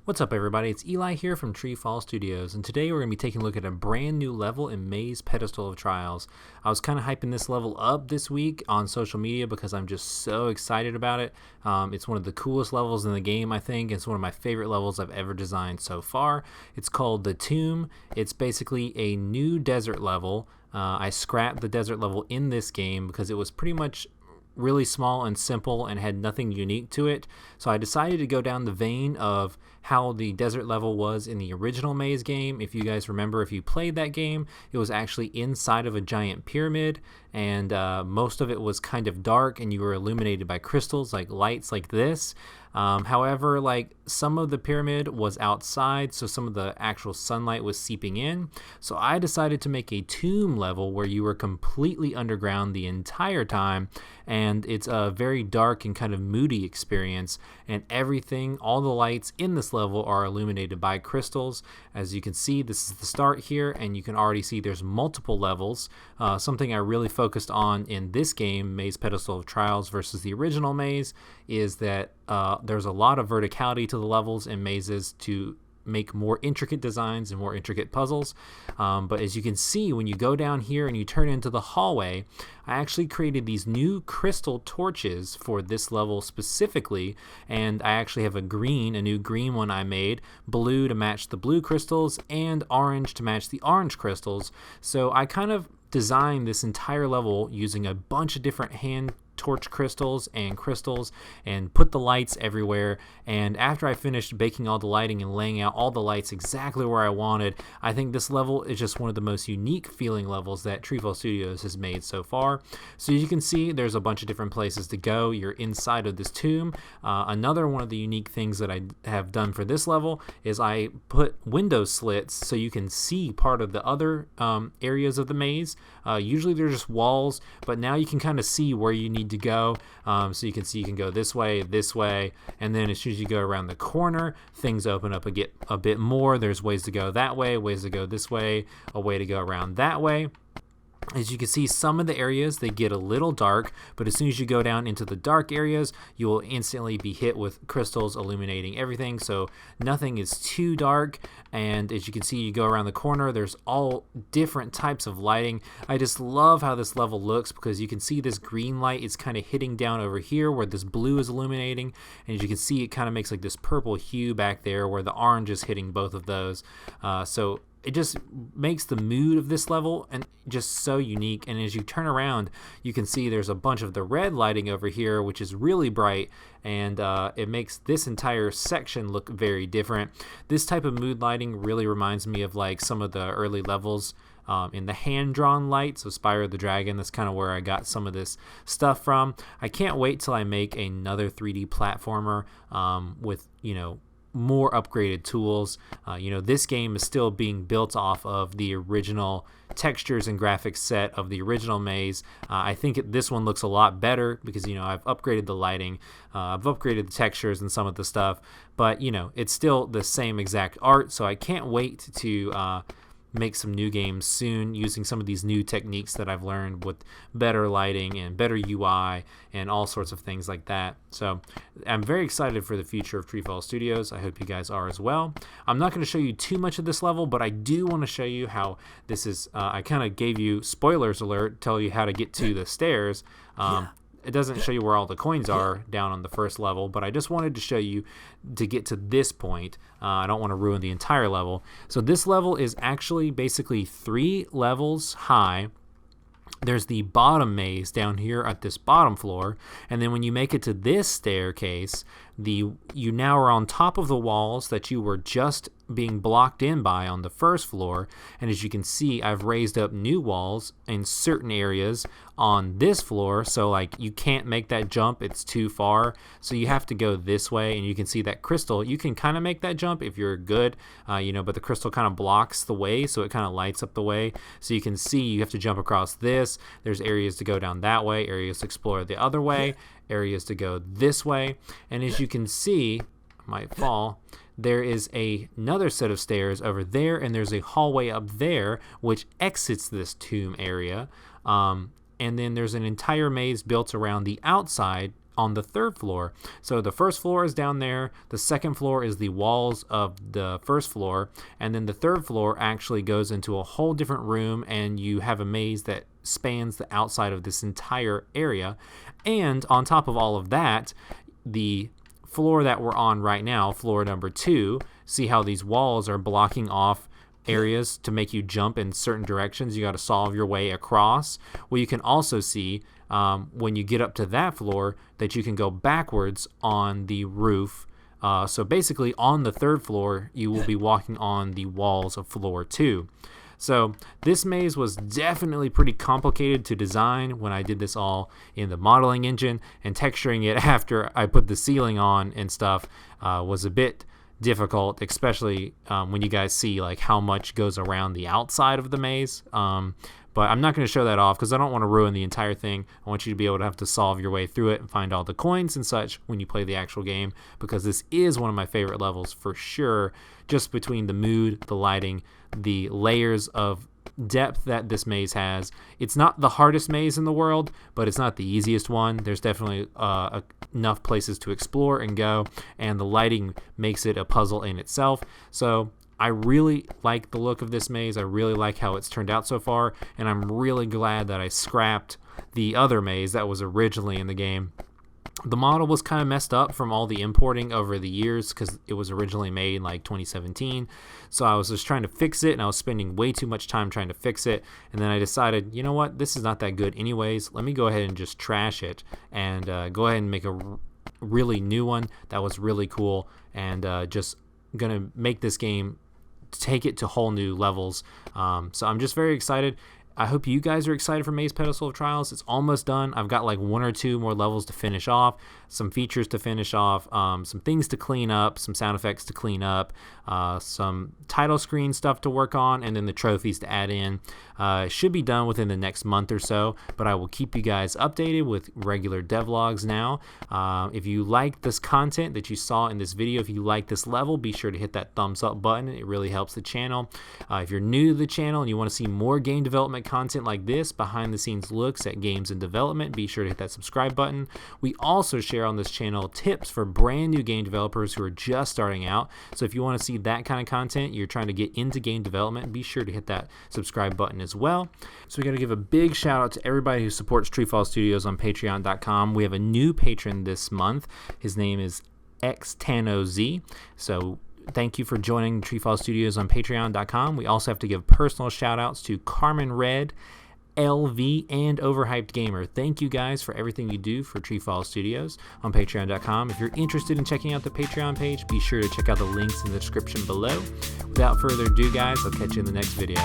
What's up, everybody? It's Eli here from TreeFall Studios, and today we're going to be taking a look at a brand new level in Maze Pedestal of Trials. I was kind of hyping this level up this week on social media because I'm just so excited about it. It's one of the coolest levels in the game, I think. It's one of my favorite levels I've ever designed so far. It's called The Tomb. It's basically a new desert level. I scrapped the desert level in this game because it was pretty much really small and simple and had nothing unique to it. So I decided to go down the vein of how the desert level was in the original Maze game. If you guys remember, if you played that game, it was actually inside of a giant pyramid, and most of it was kind of dark and you were illuminated by crystals, like lights like this. However, like some of the pyramid was outside, so some of the actual sunlight was seeping in. So I decided to make a tomb level where you were completely underground the entire time, and it's a very dark and kind of moody experience, and everything, all the lights in this level are illuminated by crystals. As you can see, this is the start here, and you can already see there's multiple levels. Something I really focused on in this game, Maze Pedestal of Trials versus the original Maze, is that there's a lot of verticality to the levels in mazes to make more intricate designs and more intricate puzzles. But as you can see, when you go down here and you turn into the hallway, I actually created these new crystal torches for this level specifically, and I actually have a new green one I made, blue to match the blue crystals, and orange to match the orange crystals. So I kind of designed this entire level using a bunch of different hand torch crystals and put the lights everywhere. And after I finished baking all the lighting and laying out all the lights exactly where I wanted, I think this level is just one of the most unique feeling levels that TreeFall Studios has made so far. So as you can see, there's a bunch of different places to go. You're inside of this tomb. Another one of the unique things that I have done for this level is I put window slits so you can see part of the other areas of the maze. Usually they're just walls, but now you can kind of see where you need to go. So you can see you can go this way, and then as soon as you go around the corner, things open up a bit more. There's ways to go that way, ways to go this way, a way to go around that way. As you can see, some of the areas, they get a little dark, but as soon as you go down into the dark areas, you will instantly be hit with crystals illuminating everything, so nothing is too dark. And as you can see, you go around the corner, there's all different types of lighting. I just love how this level looks because you can see this green light is kind of hitting down over here where this blue is illuminating, and as you can see, it kind of makes like this purple hue back there where the orange is hitting both of those. So it just makes the mood of this level and just so unique. And as you turn around, you can see there's a bunch of the red lighting over here, which is really bright, and it makes this entire section look very different. This type of mood lighting really reminds me of like some of the early levels in the hand-drawn light, so Spyro the Dragon. That's kind of where I got some of this stuff from. I can't wait till I make another 3D platformer with, more upgraded tools. This game is still being built off of the original textures and graphics set of the original Maze. I think this one looks a lot better because I've upgraded the lighting, I've upgraded the textures and some of the stuff, but it's still the same exact art. So I can't wait to make some new games soon using some of these new techniques that I've learned with better lighting and better UI and all sorts of things like that. So I'm very excited for the future of TreeFall Studios. I hope you guys are as well. I'm not going to show you too much of this level, but I do want to show you how this is. I kind of gave you spoilers alert, tell you how to get to the stairs. It doesn't show you where all the coins are down on the first level, but I just wanted to show you to get to this point. I don't want to ruin the entire level. So this level is actually basically 3 levels high. There's the bottom maze down here at this bottom floor, and then when you make it to this staircase, you now are on top of the walls that you were just being blocked in by on the first floor. And as you can see, I've raised up new walls in certain areas on this floor, so like you can't make that jump, it's too far, so you have to go this way. And you can see that crystal, you can kind of make that jump if you're good, but the crystal kind of blocks the way, so it kind of lights up the way. So you can see you have to jump across this. There's areas to go down that way, areas to explore the other way, areas to go this way. And as you can see, I might fall, there is another set of stairs over there, and there's a hallway up there which exits this tomb area. And then there's an entire maze built around the outside on the third floor. So the first floor is down there, the second floor is the walls of the first floor, and then the third floor actually goes into a whole different room, and you have a maze that spans the outside of this entire area. And on top of all of that, the floor that we're on right now, floor number 2, see how these walls are blocking off areas to make you jump in certain directions. You got to solve your way across. Well, you can also see when you get up to that floor that you can go backwards on the roof. So basically on the third floor, you will be walking on the walls of floor 2. So this maze was definitely pretty complicated to design when I did this all in the modeling engine, and texturing it after I put the ceiling on and stuff was a bit difficult, especially when you guys see like how much goes around the outside of the maze. But I'm not going to show that off because I don't want to ruin the entire thing. I want you to be able to have to solve your way through it and find all the coins and such when you play the actual game, because this is one of my favorite levels for sure, just between the mood, the lighting, the layers of depth that this maze has. It's not the hardest maze in the world, but it's not the easiest one. There's definitely enough places to explore and go, and the lighting makes it a puzzle in itself. So I really like the look of this maze. I really like how it's turned out so far, and I'm really glad that I scrapped the other maze that was originally in the game. The model was kind of messed up from all the importing over the years because it was originally made in like 2017. So I was just trying to fix it, and I was spending way too much time trying to fix it. And then I decided, you know what, this is not that good anyways. Let me go ahead and just trash it and go ahead and make a really new one that was really cool, and just gonna make this game take it to whole new levels. So I'm just very excited. I hope you guys are excited for Maze Pedestal of Trials. It's almost done. I've got like 1 or 2 more levels to finish off, some features to finish off, some things to clean up, some sound effects to clean up, some title screen stuff to work on, and then the trophies to add in. It should be done within the next month or so, but I will keep you guys updated with regular devlogs now. If you like this content that you saw in this video, if you like this level, be sure to hit that thumbs up button. It really helps the channel. If you're new to the channel and you want to see more game development content like this, behind the scenes looks at games in development, be sure to hit that subscribe button. We also share on this channel tips for brand new game developers who are just starting out. So if you want to see that kind of content, you're trying to get into game development, be sure to hit that subscribe button as well. So we got to give a big shout out to everybody who supports TreeFall Studios on patreon.com. We have a new patron this month. His name is X10OZ. So thank you for joining TreeFall Studios on patreon.com. We also have to give personal shout outs to Carmen Red, LV, and Overhyped Gamer. Thank you guys for everything you do for TreeFall Studios on patreon.com. If you're interested in checking out the Patreon page, be sure to check out the links in the description below. Without further ado, guys, I'll catch you in the next video.